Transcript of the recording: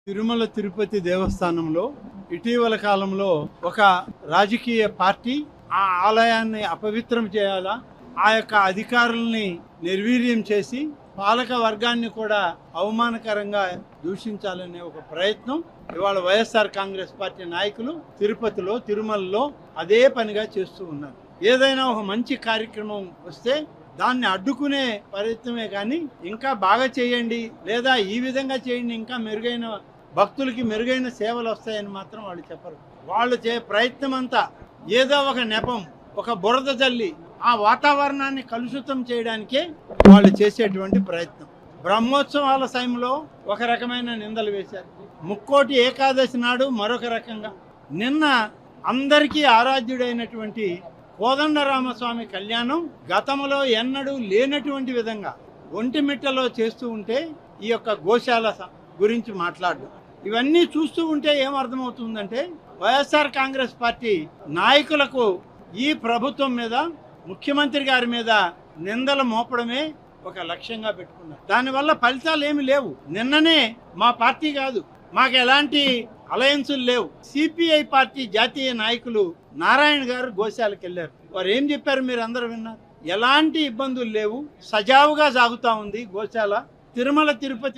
తిరుమల తిరుపతి దేవస్థానంలో ఇటీవల కాలంలో ఒక రాజకీయ పార్టీ ఆ ఆలయాన్ని అపవిత్రం చేయాలా, ఆ యొక్క అధికారుల్ని నిర్వీర్యం చేసి పాలక వర్గాన్ని కూడా అవమానకరంగా దూషించాలనే ఒక ప్రయత్నం ఇవాళ వైఎస్ఆర్ కాంగ్రెస్ పార్టీ నాయకులు తిరుపతిలో తిరుమలలో అదే పనిగా చేస్తూ ఉన్నారు. ఏదైనా ఒక మంచి కార్యక్రమం వస్తే దాన్ని అడ్డుకునే ప్రయత్నమే కానీ ఇంకా బాగా చేయండి లేదా ఈ విధంగా చేయండి ఇంకా మెరుగైన భక్తులకి మెరుగైన సేవలు వస్తాయని మాత్రం వాళ్ళు చెప్పరు. వాళ్ళు ప్రయత్నం అంతా ఏదో ఒక నెపం, ఒక బురద జల్లి ఆ వాతావరణాన్ని కలుషితం చేయడానికే వాళ్ళు చేసేటువంటి ప్రయత్నం. బ్రహ్మోత్సవాల సమయంలో ఒక రకమైన నిందలు వేశారు, ముక్కోటి ఏకాదశి నాడు మరొక రకంగా, నిన్న అందరికీ ఆరాధ్యుడైనటువంటి కోదండరామస్వామి కళ్యాణం గతంలో ఎన్నడూ లేనటువంటి విధంగా ఒంటిమిట్టలో చేస్తూ ఉంటే ఈ యొక్క గోశాల గురించి మాట్లాడడం, ఇవన్నీ చూస్తూ ఉంటే ఏమర్థమవుతుందంటే వైఎస్ఆర్ కాంగ్రెస్ పార్టీ నాయకులకు ఈ ప్రభుత్వం మీద, ముఖ్యమంత్రి గారి మీద నిందలు మోపడమే ఒక లక్ష్యంగా పెట్టుకున్నారు. దానివల్ల ఫలితాలు ఏమి లేవు. నిన్ననే మా పార్టీ కాదు, మాకు ఎలాంటి అలయన్సులు లేవు, సిపిఐ పార్టీ జాతీయ నాయకులు నారాయణ గారు గోశాలకు వెళ్ళారు. వారు ఏం చెప్పారు మీరు అందరూ విన్నారు. ఎలాంటి ఇబ్బందులు లేవు, సజావుగా సాగుతా ఉంది గోశాల. తిరుమల తిరుపతి